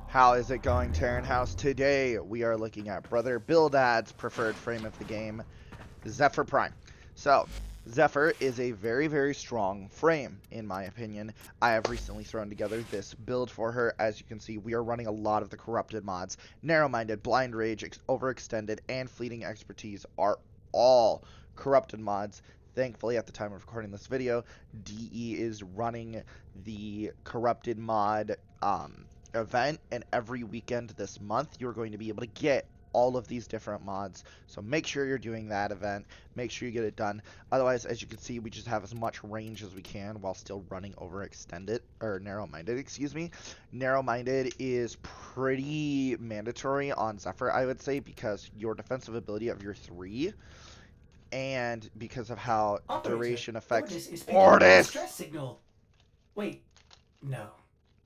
How is it going, Terran House? Today we are looking at Brother Bildad's preferred frame of the game, Zephyr Prime. So, Zephyr is a very, very strong frame, in my opinion. I have recently thrown together this build for her. As you can see, we are running a lot of the corrupted mods. Narrow-minded, blind rage, overextended, and fleeting expertise are all corrupted mods. Thankfully, at the time of recording this video, DE is running the corrupted mod event, and every weekend this month you're going to be able to get all of these different mods. So make sure you're doing that event. Make sure you get it done. Otherwise, as you can see, we just have as much range as we can while still running overextended, or narrow-minded, excuse me. Narrow-minded is pretty mandatory on Zephyr, I would say, because your defensive ability of your 3, and because of how duration affects Ordis is picking up a distress signal. Wait, no.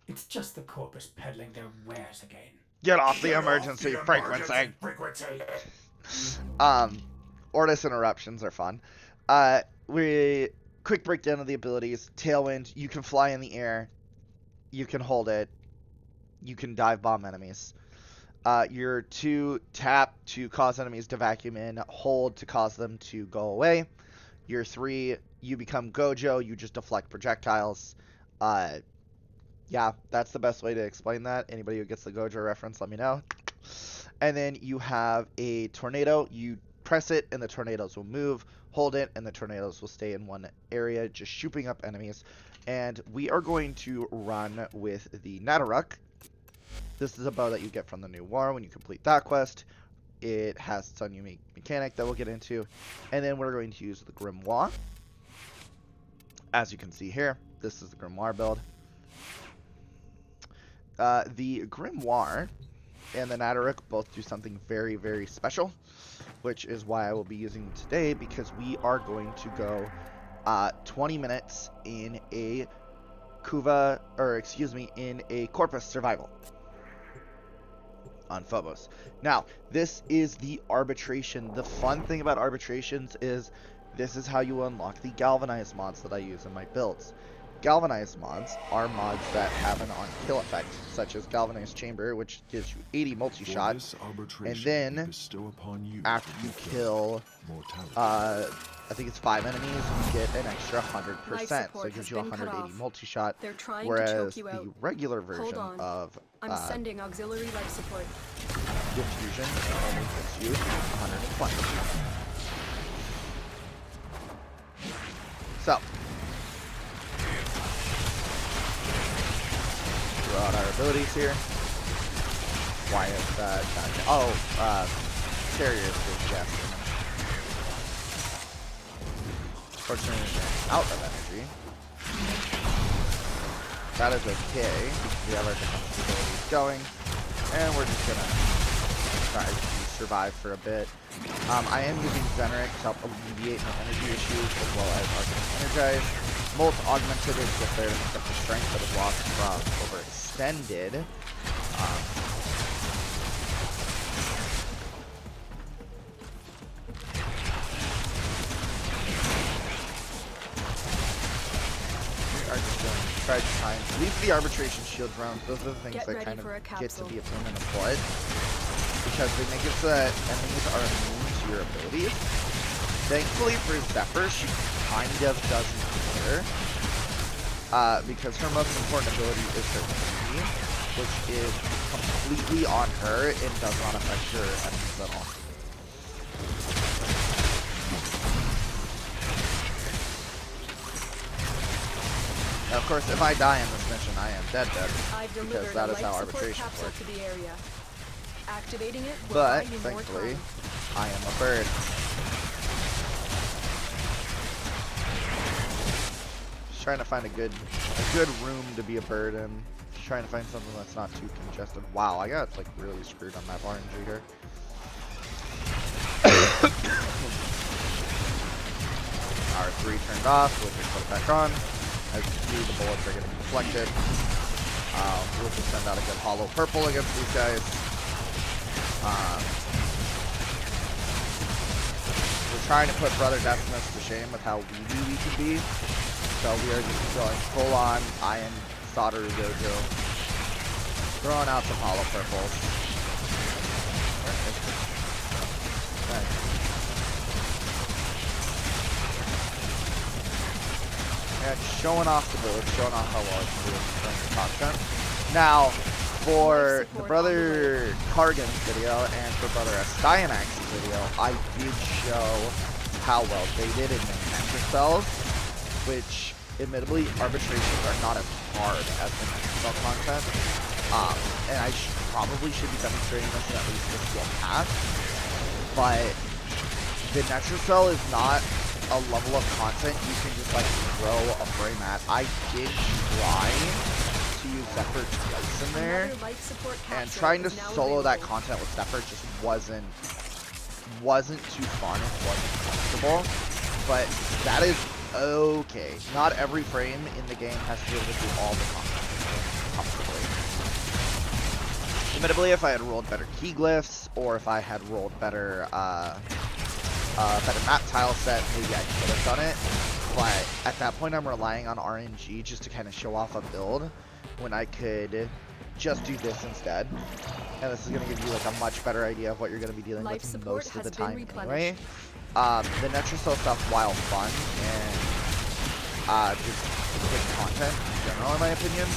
It's just the corpus peddling their wares again. Get off the emergency frequency. Ordis interruptions are fun. Quick breakdown of the abilities. Tailwind, you can fly in the air. You can hold it. You can dive bomb enemies. Your 2, tap to cause enemies to vacuum in. Hold to cause them to go away. Your 3, you become Gojo. You just deflect projectiles. Yeah, that's the best way to explain that. Anybody who gets the Gojo reference, let me know. And then you have a tornado. You press it, and the tornadoes will move. Hold it, and the tornadoes will stay in one area, just shooting up enemies. And we are going to run with the Nadaruk. This is a bow that you get from the new war when you complete that quest. It has its own unique mechanic that we'll get into. And then we're going to use the Grimoire. As you can see here, this is the Grimoire build. The Grimoire and the Nadaruk both do something very, very special, which is why I will be using them today, because we are going to go 20 minutes in a in a Corpus survival on Phobos. Now, this is the arbitration. The fun thing about arbitrations is this is how you unlock the galvanized mods that I use in my builds. Galvanized mods are mods that have an on-kill effect, such as Galvanized Chamber, which gives you 80 multi-shot, and then after you kill, I think it's 5 enemies, you get an extra 100%, so it gives you 180 multi-shot, whereas the regular version of I'm sending auxiliary life support. Diffusion only gives you 120. So, out our abilities here. Why is that? Carriers is gassing. Fortunately, we're out of energy. That is okay, because we have our defensive abilities going, and we're just gonna try to survive for a bit. I am using Zeneric to help alleviate my energy issues, as well as Arcane Energize. Molt Augmented is just there to make up the strength that is lost from overextended. We are just going to try to find at least the arbitration shield rounds. Those are the things that kind of get to be a pain in the butt, because they make it so that enemies are immune to your abilities. Thankfully for Zephyr, she kind of doesn't care, because her most important ability is her immunity, which is completely on her and does not affect her enemies at all. Now, of course, if I die in this mission, I am dead, because that is how arbitrations work. Activating it will But, buy you more thankfully, time. I am a bird. Just trying to find a good room to be a bird in. Just trying to find something that's not too congested. Wow, I got like really screwed on that RNG here. Our 3 turned off, we'll just put it back on. As you can see, the bullets are getting deflected. We'll just send out a good hollow purple against these guys. We're trying to put Brother Decimus to shame with how weedy we can be. So we are just going full on Iron Solder Gojo. Throwing out some hollow purples. Nice. Yeah, showing off the build, showing off how well it's doing the content. Now, for the Brother Kargan's video and for Brother Astyanak's video, I did show how well they did in the Nectar Cells, which, admittedly, arbitrations are not as hard as the Nectar Cell content. And I probably should be demonstrating this in at least the skill path, but the Nectar Cell is not a level of content you can just like throw a frame at. I did try to use Zephyr twice in there, and trying to solo that content with Zephyr just wasn't too fun. It wasn't comfortable, but that is okay. Not every frame in the game has to be able to do all the content comfortably. Admittedly, if I had rolled better key glyphs, or if I had rolled better better map tile set, maybe I could have done it. But at that point, I'm relying on RNG just to kind of show off a build when I could just do this instead. And this is going to give you like a much better idea of what you're going to be dealing with most of the time anyway. The Netracell stuff, while fun and just good content in general, in my opinion,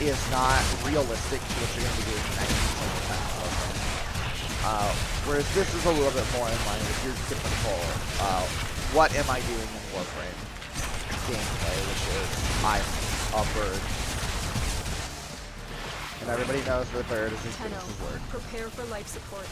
is not realistic to what you're going to be doing 90% of the time. Whereas this is a little bit more in line with your typical, what am I doing in Warframe gameplay, which is I'm a bird. And everybody knows the bird is as good as his word. Prepare for life support.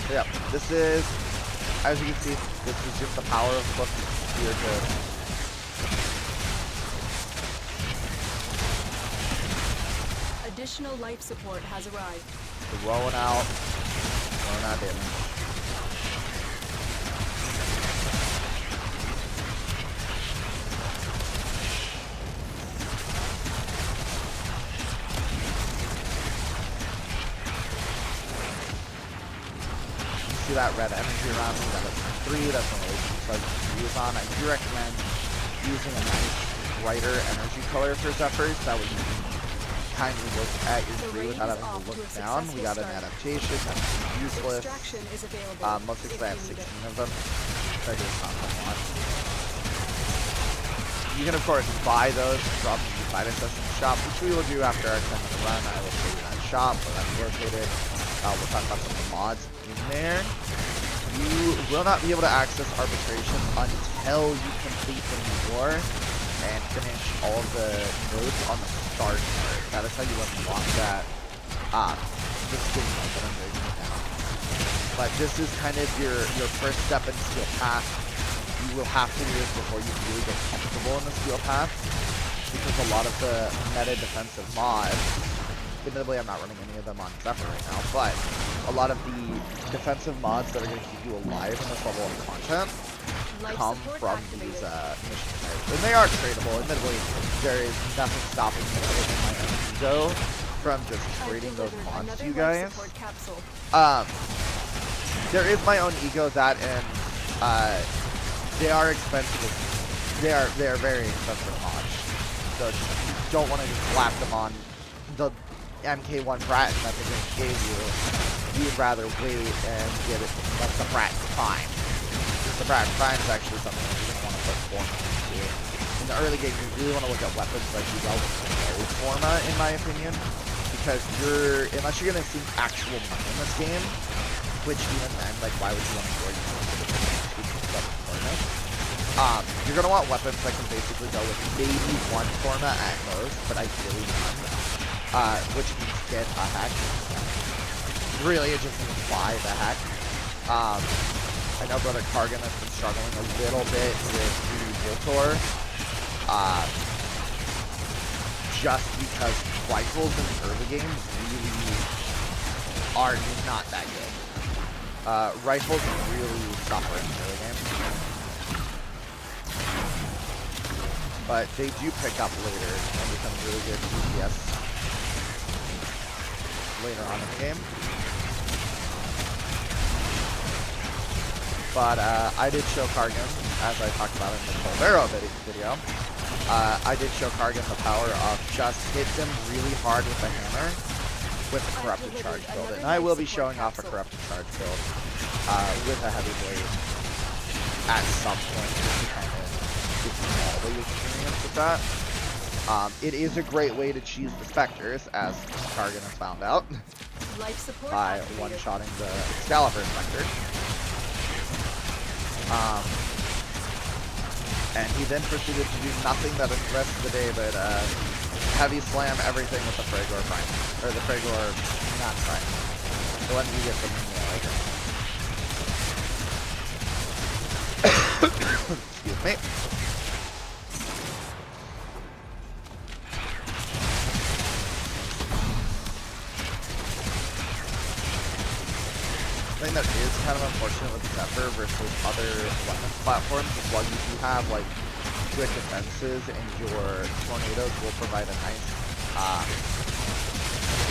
Yep, this is, as you can see, this is just the power of book here to Additional life support has arrived. throwing out damage. See that red energy around me, that is 3, that's one of those things I use on. I do recommend using a nice brighter energy color for Zephyrs, that way you can kind of look at your tree without having to look down. We got an adaptation, that's useless. Mostly because I have 16 of them. So I just not a lot. You can of course buy those from the Fight Accession shop, which we will do after our 10-minute run. I will show you that shop, where that's located. We'll talk about some of the mods in there. You will not be able to access Arbitration until you complete the new war and finish all of the nodes on the start part. That is how you unlock that the skin mode that I'm raising now. But this is kind of your first step into skill path. You will have to do this before you really get comfortable in the skill path, because a lot of the meta defensive mods, admittedly, I'm not running any of them on Zephyr right now, but a lot of the defensive mods that are going to keep you alive in this level of content come from these mission types. And they are tradable. Admittedly, there is nothing stopping me other than my own ego from just trading those mods to you guys. There is my own ego, that, and they are expensive. They are very expensive mods. So you don't want to just slap them on the MK1 Bratton that the game gave you. You'd rather wait and get it like the Bratton Prime. Because the Bratton Prime is actually something that you're going to want to put forma into. In the early game, you really want to look at weapons like you well with forma, in my opinion. Because unless you're going to see actual money in this game, which even then, like, why would you want to score you're going to want weapons that can basically go with maybe one forma at most, but ideally none. Which means get a hack. Really, it just means buy the hack. I know Brother Kargan has been struggling a little bit with the Voltor. Just because rifles in the early game really are not that good. Rifles really suffer in the early game. But they do pick up later and become really good DPS. later on in the game. But I did show Kargan, as I talked about in the Colvero video, I did show Kargan the power of just hit them really hard with the hammer with the Corrupted Charge build. And I will be showing off a Corrupted Charge build with a Heavy Blade at some point, just to kind of get all the experience with that. It is a great way to cheese the Spectres, as Kargan has found out, by one-shotting the Excalibur Spectre. And he then proceeded to do nothing the rest of the day but heavy slam everything with the Fragor Prime. Or the Fragor, not Prime. The one you get from the excuse me. The thing that is kind of unfortunate with Zephyr versus other weapons platforms is while you do have like good defenses and your tornadoes will provide a nice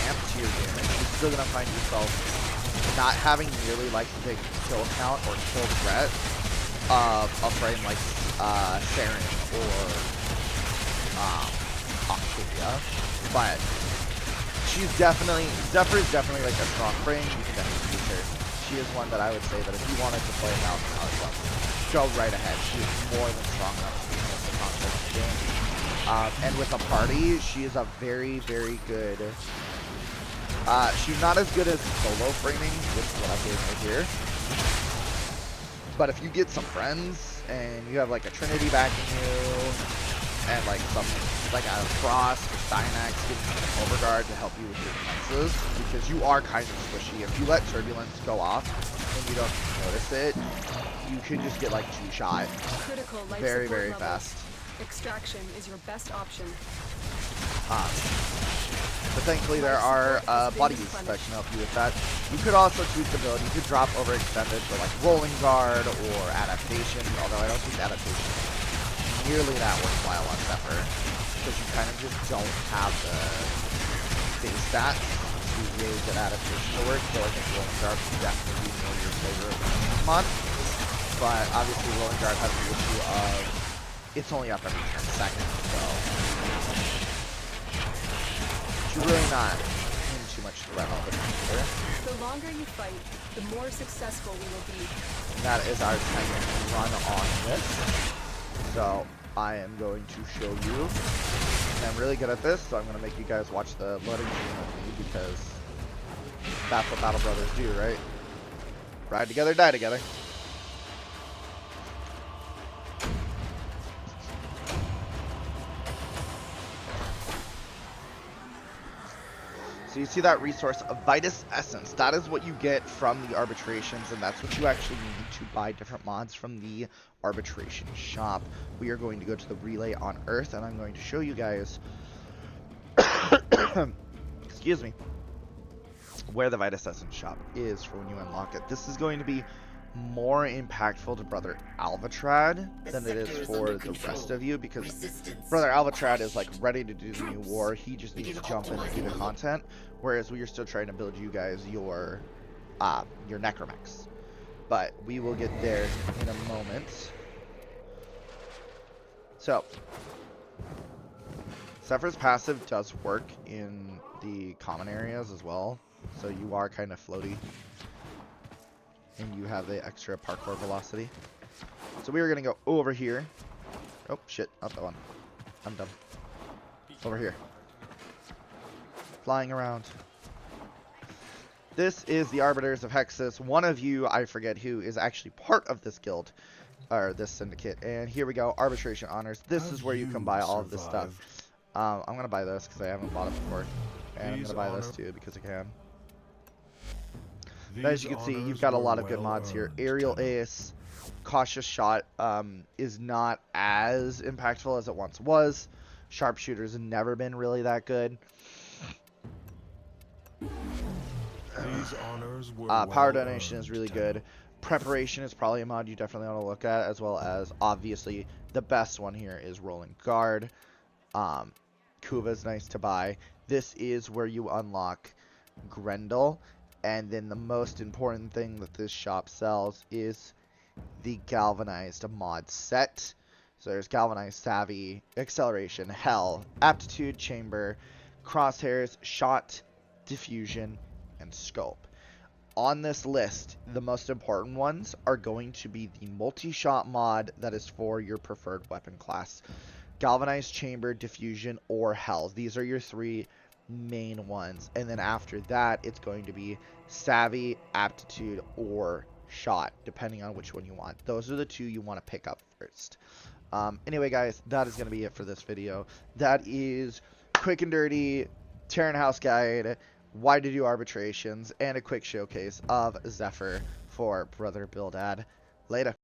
amp to your damage, you're still gonna find yourself not having nearly like the big kill count or kill threat of a frame like Terran or Octavia, but Zephyr is definitely like a strong frame. You can definitely use her. She is one that I would say that if you wanted to play a Mountain go right ahead. She is more than strong enough to be the most constant in the game. And with a party, she is a very, very good. She's not as good as solo framing, which is what I'm doing right here. But if you get some friends and you have like a Trinity backing you, and like some like a Frost or Stynax giving you an overguard to help you with your defenses, because you are kind of squishy. If you let Turbulence go off and you don't notice it, you can just get like two-shot very, very fast. Extraction is your best option. But thankfully there are buddies that can help you with that. You could also tweak the build. You could drop overextended for like Rolling Guard or Adaptation, although I don't think Adaptation is nearly that worthwhile on Zephyr, because you kind of just don't have the base stats to really get Adaptation to work, so I think Rolling Guard would definitely be more your favorite mod. But obviously Rolling Guard has the issue of it's only up every 10 seconds, so she's really not in too much threat of it either. The longer you fight, the more successful we will be. And that is our 10-minute run on this. So I am going to show you. And I'm really good at this, so I'm going to make you guys watch the loading screen with me, because that's what Battle Brothers do, right? Ride together, die together. So you see that resource of Vitus Essence. That is what you get from the Arbitrations, and that's what you actually need to buy different mods from the Arbitration shop. We are going to go to the relay on Earth, and I'm going to show you guys excuse me, where the Vitus Essence shop is for when you unlock it. This is going to be more impactful to Brother Alvatrad than it is for the rest of you, because Brother Alvatrad is like ready to do the new war. He just needs to jump in and do the content, whereas we are still trying to build you guys your Necromechs. But we will get there in a moment. So Zephyr's passive does work in the common areas as well, so you are kind of floaty. And you have the extra parkour velocity. So we are going to go over here. Oh, shit. Not that one. I'm dumb. Over here. Flying around. This is the Arbiters of Hexus. One of you, I forget who, is actually part of this guild. Or this syndicate. And here we go. Arbitration honors. This is where you can buy all of this stuff. I'm going to buy this because I haven't bought it before. And I'm going to buy this too because I can. But as you can see, you've got a lot of good mods here. Aerial Ace, Cautious Shot is not as impactful as it once was. Sharpshooter's never been really that good. Power Donation is really good. Preparation is probably a mod you definitely want to look at, as well as, obviously, the best one here is Rolling Guard. Kuva's nice to buy. This is where you unlock Grendel, and then the most important thing that this shop sells is the galvanized mod set. So there's galvanized savvy, acceleration, hell, aptitude, chamber, crosshairs, shot, diffusion, and scope. On this list, the most important ones are going to be the multi-shot mod that is for your preferred weapon class. Galvanized, chamber, diffusion, or hell. These are your three main ones. And then after that, it's going to be savvy, aptitude, or shot, depending on which one you want. Those are the two you want to pick up first. Anyway, guys, that is going to be it for this video. That is quick and dirty Terran House Guide, why to do arbitrations, and a quick showcase of Zephyr for Brother Bildad. Later.